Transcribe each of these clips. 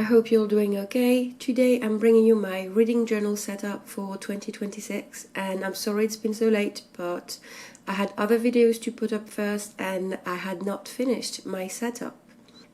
hope you're doing okay. Today I'm bringing you my reading journal setup for 2026, and I'm sorry it's been so late, but I had other videos to put up first and I had not finished my setup.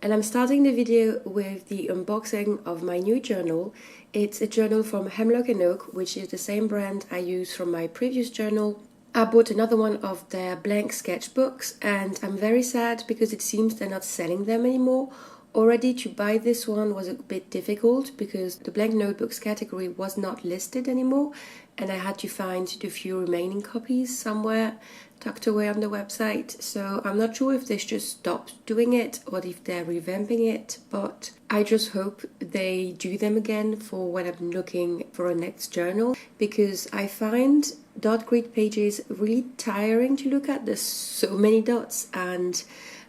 And I'm starting the video with the unboxing of my new journal. It's a journal from Hemlock & Oak, which is the same brand I used from my previous journal. I bought another one of their blank sketchbooks and I'm very sad because it seems they're not selling them anymore. Already to buy this one was a bit difficult because the blank notebooks category was not listed anymore and I had to find the few remaining copies somewhere tucked away on the website. So I'm not sure if they just stopped doing it or if they're revamping it, but I just hope they do them again for when I'm looking for a next journal, because I find dot grid pages really tiring to look at. There's so many dots and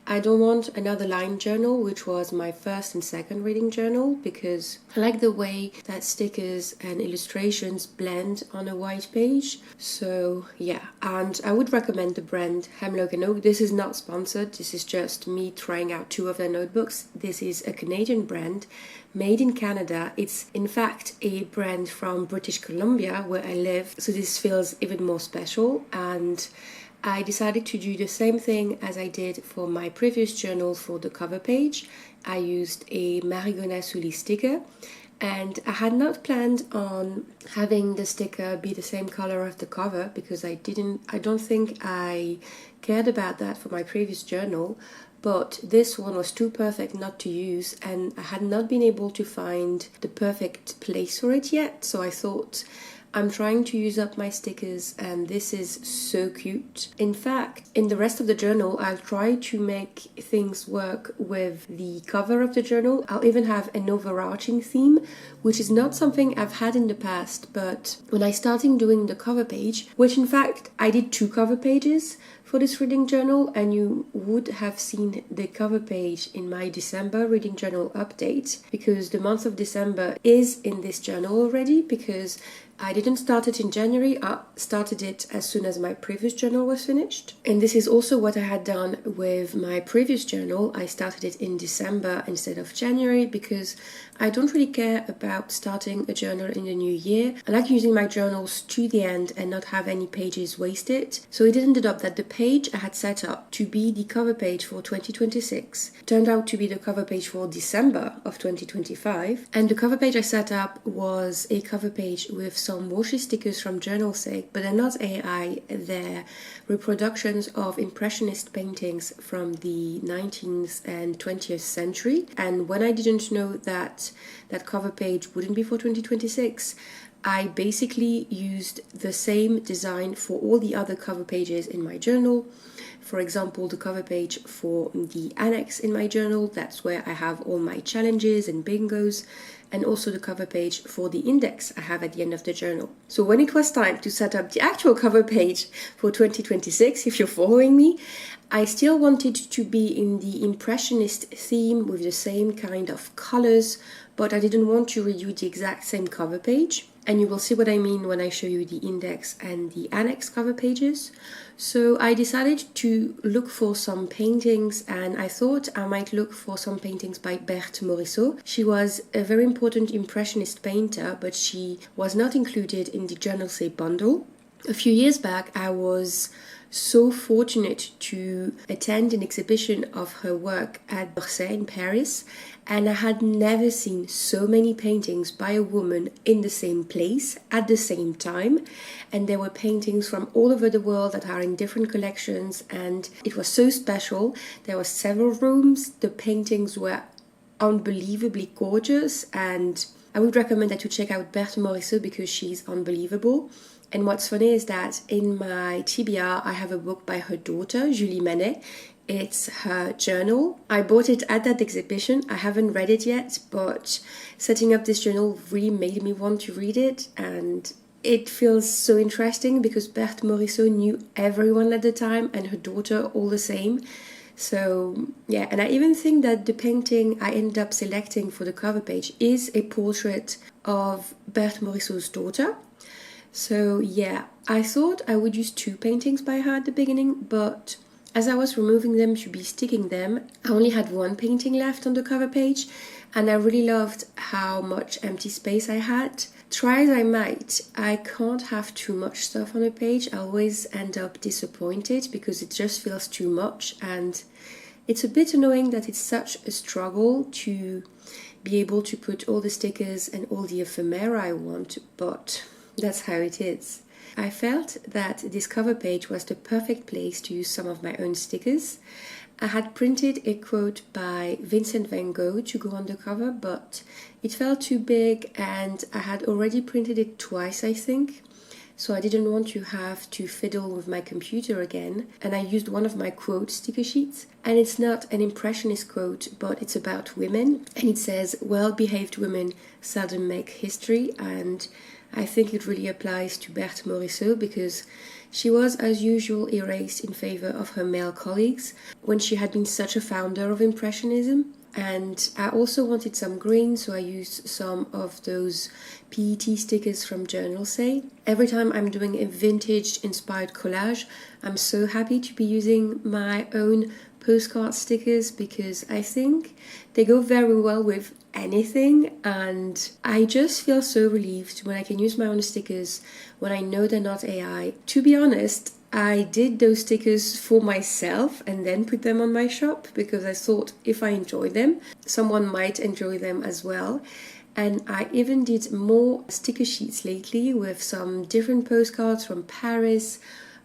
I don't want another line journal, which was my first and second reading journal, because I like the way that stickers and illustrations blend on a white page. So yeah, and I would recommend the brand Hemlock & Oak. This is not sponsored, this is just me trying out two of their notebooks. This is a Canadian brand made in Canada. It's in fact a brand from British Columbia where I live, so this feels even more special. And I decided to do the same thing as I did for my previous journal for the cover page. I used a Marigona Sully sticker, and I had not planned on having the sticker be the same color as the cover because I don't think I cared about that for my previous journal. But this one was too perfect not to use and I had not been able to find the perfect place for it yet. So I thought, I'm trying to use up my stickers and this is so cute. In fact, in the rest of the journal, I'll try to make things work with the cover of the journal. I'll even have an overarching theme, which is not something I've had in the past, but when I started doing the cover page, which in fact I did 2 cover pages for this reading journal, and you would have seen the cover page in my December reading journal update, because the month of December is in this journal already, because I didn't start it in January, I started it as soon as my previous journal was finished. And this is also what I had done with my previous journal. I started it in December instead of January because I don't really care about starting a journal in the new year. I like using my journals to the end and not have any pages wasted. So it ended up that the page I had set up to be the cover page for 2026 turned out to be the cover page for December of 2025. And the cover page I set up was a cover page with some washi stickers from JournalSake, but they're not AI, they're reproductions of impressionist paintings from the 19th and 20th century. And when I didn't know that that cover page wouldn't be for 2026, I basically used the same design for all the other cover pages in my journal. For example, the cover page for the annex in my journal, that's where I have all my challenges and bingos, and also the cover page for the index I have at the end of the journal. So when it was time to set up the actual cover page for 2026, if you're following me, I still wanted to be in the impressionist theme with the same kind of colors, but I didn't want to redo the exact same cover page. And you will see what I mean when I show you the index and the annex cover pages. So I decided to look for some paintings, and I thought I might look for some paintings by Berthe Morisot. She was a very important impressionist painter, but she was not included in the JournalSake bundle. A few years back, I was so fortunate to attend an exhibition of her work at Orsay in Paris, and I had never seen so many paintings by a woman in the same place at the same time. And there were paintings from all over the world that are in different collections, and it was so special. There were several rooms, the paintings were unbelievably gorgeous, and I would recommend that you check out Berthe Morisot because she's unbelievable. And what's funny is that in my TBR, I have a book by her daughter, Julie Manet. It's her journal. I bought it at that exhibition. I haven't read it yet, but setting up this journal really made me want to read it. And it feels so interesting because Berthe Morisot knew everyone at the time and her daughter all the same. So yeah, and I even think that the painting I ended up selecting for the cover page is a portrait of Berthe Morisot's daughter. So yeah, I thought I would use 2 paintings by her at the beginning, but as I was removing them to be sticking them, I only had 1 painting left on the cover page, and I really loved how much empty space I had. Try as I might, I can't have too much stuff on a page. I always end up disappointed because it just feels too much, and it's a bit annoying that it's such a struggle to be able to put all the stickers and all the ephemera I want, but that's how it is. I felt that this cover page was the perfect place to use some of my own stickers. I had printed a quote by Vincent van Gogh to go on the cover, but it felt too big and I had already printed it twice, I think. So I didn't want to have to fiddle with my computer again, and I used one of my quote sticker sheets. And it's not an impressionist quote, but it's about women, and it says, "Well-behaved women seldom make history," and I think it really applies to Berthe Morisot because she was, as usual, erased in favor of her male colleagues when she had been such a founder of Impressionism. And I also wanted some green, so I used some of those PET stickers from Journal Say. Every time I'm doing a vintage inspired collage, I'm so happy to be using my own postcard stickers because I think they go very well with anything, and I just feel so relieved when I can use my own stickers when I know they're not AI. To be honest, I did those stickers for myself and then put them on my shop because I thought if I enjoy them, someone might enjoy them as well. And I even did more sticker sheets lately with some different postcards from Paris,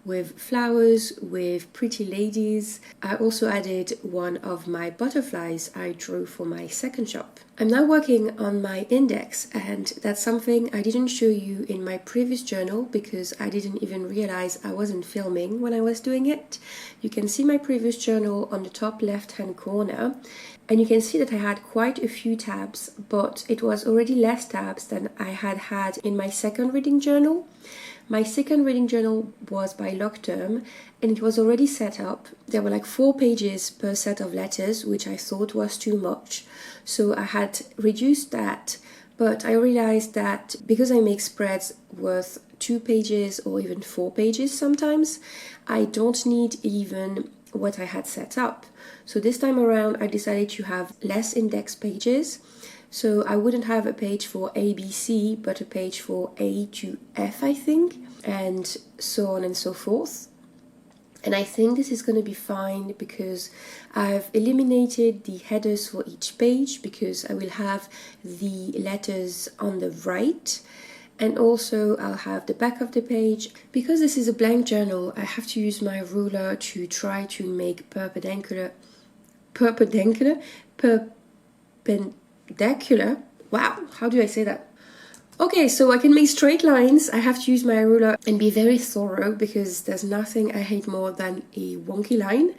with flowers, with pretty ladies. I also added one of my butterflies I drew for my second shop. I'm now working on my index, and that's something I didn't show you in my previous journal because I didn't even realize I wasn't filming when I was doing it. You can see my previous journal on the top left hand corner, and you can see that I had quite a few tabs, but it was already less tabs than I had in my second reading journal. My second reading journal was by Locterm, and it was already set up. There were like 4 pages per set of letters, which I thought was too much. So I had reduced that, but I realized that because I make spreads worth 2 pages or even 4 pages sometimes, I don't need even what I had set up. So this time around, I decided to have less index pages. So I wouldn't have a page for A, B, C, but a page for A to F, I think, and so on and so forth. And I think this is going to be fine because I've eliminated the headers for each page because I will have the letters on the right. And also I'll have the back of the page. Because this is a blank journal, I have to use my ruler to try to make perpendicular, wow, how do I say that? Okay, so I can make straight lines. I have to use my ruler and be very thorough because there's nothing I hate more than a wonky line.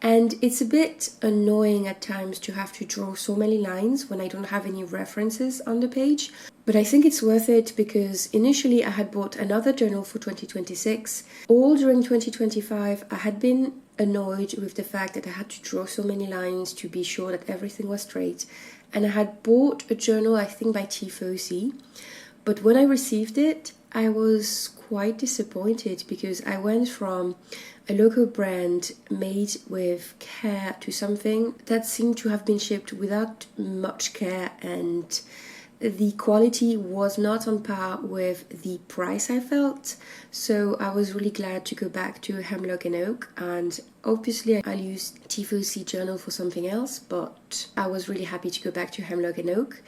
And it's a bit annoying at times to have to draw so many lines when I don't have any references on the page. But I think it's worth it because initially I had bought another journal for 2026. All during 2025 I had been annoyed with the fact that I had to draw so many lines to be sure that everything was straight. And I had bought a journal, I think by Tifosi. But when I received it, I was quite disappointed because I went from a local brand made with care to something that seemed to have been shipped without much care, and the quality was not on par with the price I felt. So I was really glad to go back to Hemlock and Oak, and obviously I'll use Tifosi journal for something else, but I was really happy to go back to Hemlock and Oak.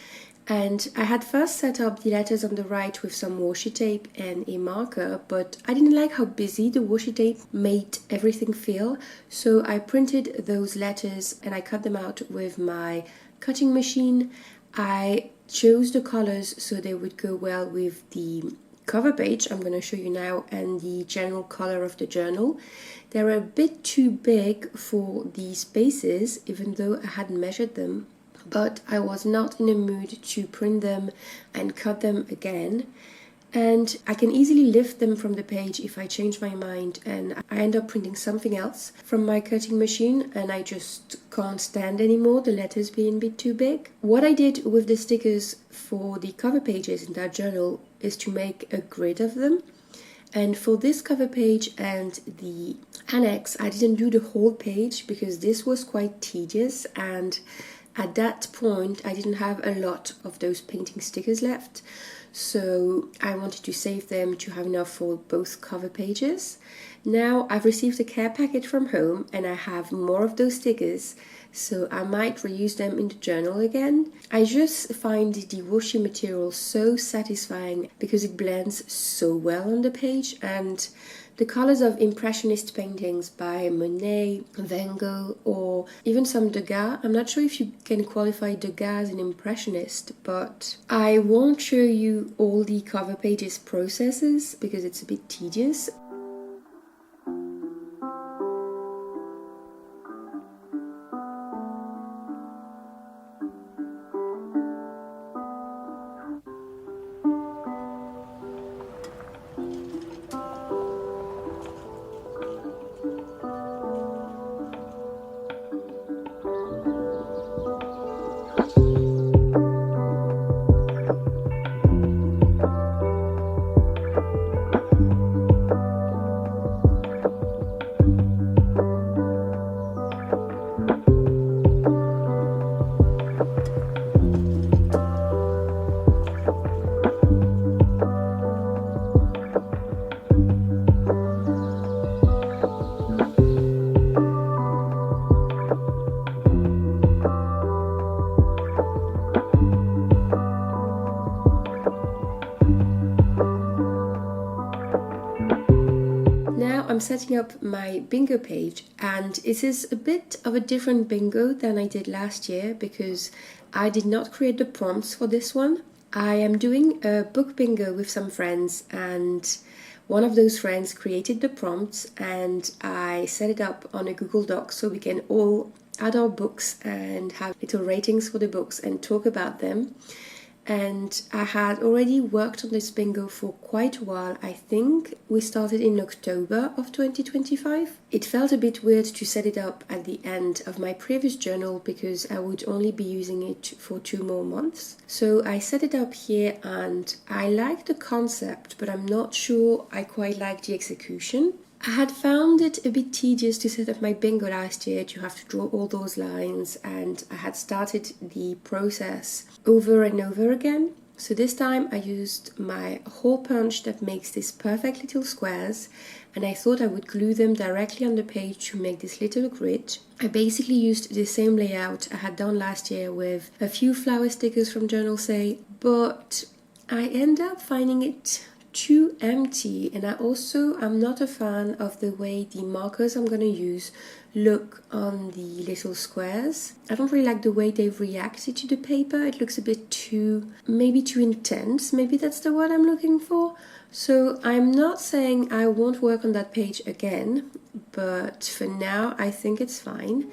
And I had first set up the letters on the right with some washi tape and a marker, but I didn't like how busy the washi tape made everything feel. So I printed those letters and I cut them out with my cutting machine. I chose the colors so they would go well with the cover page I'm going to show you now and the general color of the journal. They're a bit too big for the spaces, even though I hadn't measured them. But I was not in a mood to print them and cut them again. And I can easily lift them from the page if I change my mind and I end up printing something else from my cutting machine and I just can't stand anymore the letters being a bit too big. What I did with the stickers for the cover pages in that journal is to make a grid of them. And for this cover page and the annex, I didn't do the whole page because this was quite tedious and At that point, I didn't have a lot of those painting stickers left, so I wanted to save them to have enough for both cover pages. Now I've received a care packet from home and I have more of those stickers, so I might reuse them in the journal again. I just find the washi material so satisfying because it blends so well on the page, and the colors of impressionist paintings by Monet, Van Gogh, or even some Degas. I'm not sure if you can qualify Degas as an impressionist, but I won't show you all the cover pages processes because it's a bit tedious. I'm setting up my bingo page, and it is a bit of a different bingo than I did last year because I did not create the prompts for this one. I am doing a book bingo with some friends, and one of those friends created the prompts and I set it up on a Google Doc so we can all add our books and have little ratings for the books and talk about them. And I had already worked on this bingo for quite a while. I think we started in October of 2025. It felt a bit weird to set it up at the end of my previous journal because I would only be using it for 2 more months. So I set it up here and I like the concept, but I'm not sure I quite like the execution. I had found it a bit tedious to set up my bingo last year, to have to draw all those lines, and I had started the process over and over again. So this time I used my hole punch that makes these perfect little squares, and I thought I would glue them directly on the page to make this little grid. I basically used the same layout I had done last year with a few flower stickers from Journal Say, but I end up finding it too empty, and I'm not a fan of the way the markers I'm going to use look on the little squares. I don't really like the way they've reacted to the paper. It looks a bit too intense. Maybe that's the word I'm looking for. So I'm not saying I won't work on that page again, but for now I think it's fine.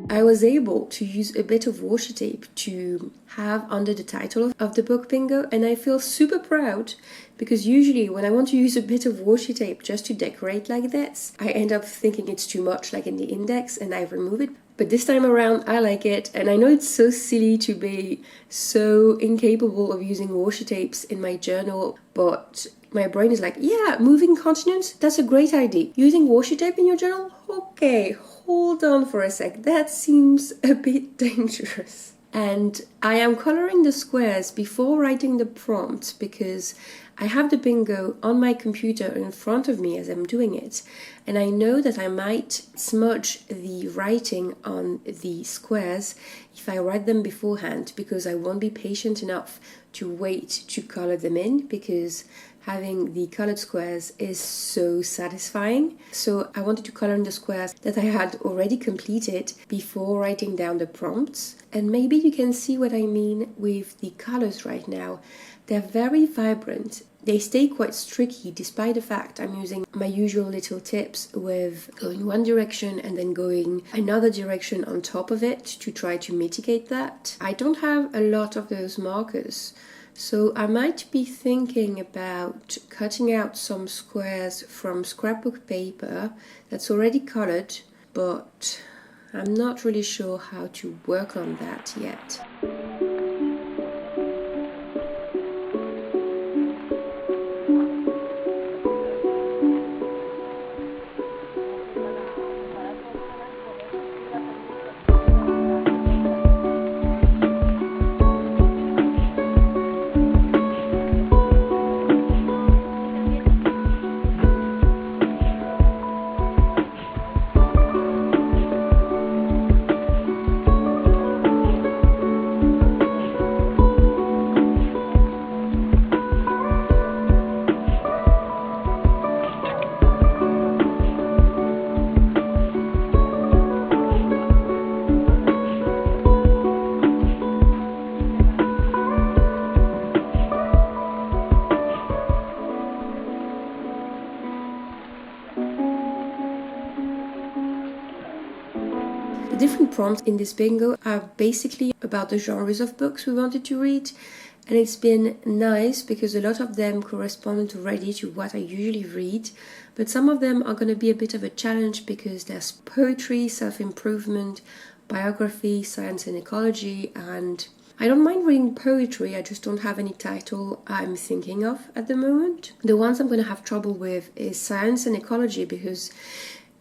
I was able to use a bit of washi tape to have under the title of the book bingo, and I feel super proud because usually when I want to use a bit of washi tape just to decorate like this, I end up thinking it's too much, like in the index, and I remove it. But this time around I like it, and I know it's so silly to be so incapable of using washi tapes in my journal, but my brain is like, yeah, moving continents, that's a great idea. Using washi tape in your journal? Okay, hold on for a sec, that seems a bit dangerous. And I am coloring the squares before writing the prompt because I have the bingo on my computer in front of me as I'm doing it, and I know that I might smudge the writing on the squares if I write them beforehand, because I won't be patient enough to wait to color them in, because having the colored squares is so satisfying. So I wanted to color in the squares that I had already completed before writing down the prompts. And maybe you can see what I mean with the colors right now. They're very vibrant. they stay quite tricky despite the fact I'm using my usual little tips with going one direction and then going another direction on top of it to try to mitigate that. I don't have a lot of those markers, so I might be thinking about cutting out some squares from scrapbook paper that's already colored, but I'm not really sure how to work on that yet. The different prompts in this bingo are basically about the genres of books we wanted to read, and it's been nice because a lot of them corresponded already to what I usually read, but some of them are going to be a bit of a challenge because there's poetry, self-improvement, biography, science and ecology, and I don't mind reading poetry, I just don't have any title I'm thinking of at the moment. The ones I'm going to have trouble with is science and ecology because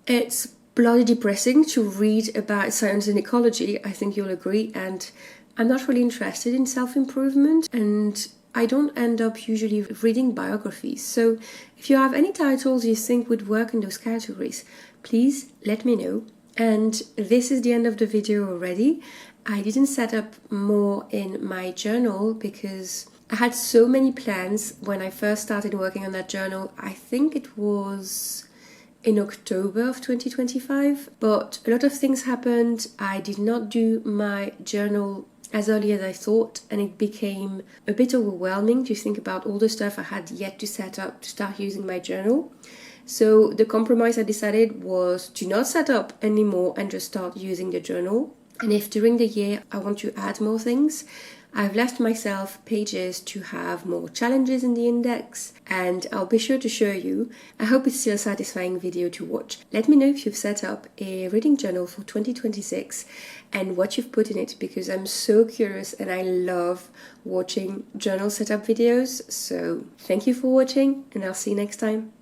it's bloody depressing to read about science and ecology, I think you'll agree, and I'm not really interested in self-improvement, and I don't end up usually reading biographies. So if you have any titles you think would work in those categories, please let me know. And this is the end of the video already. I didn't set up more in my journal because I had so many plans when I first started working on that journal. I think it was in October of 2025, but a lot of things happened. I did not do my journal as early as I thought, and it became a bit overwhelming to think about all the stuff I had yet to set up to start using my journal. So the compromise I decided was to not set up anymore and just start using the journal. And if during the year I want to add more things, I've left myself pages to have more challenges in the index, and I'll be sure to show you. I hope it's still a satisfying video to watch. Let me know if you've set up a reading journal for 2026 and what you've put in it, because I'm so curious and I love watching journal setup videos. So thank you for watching, and I'll see you next time.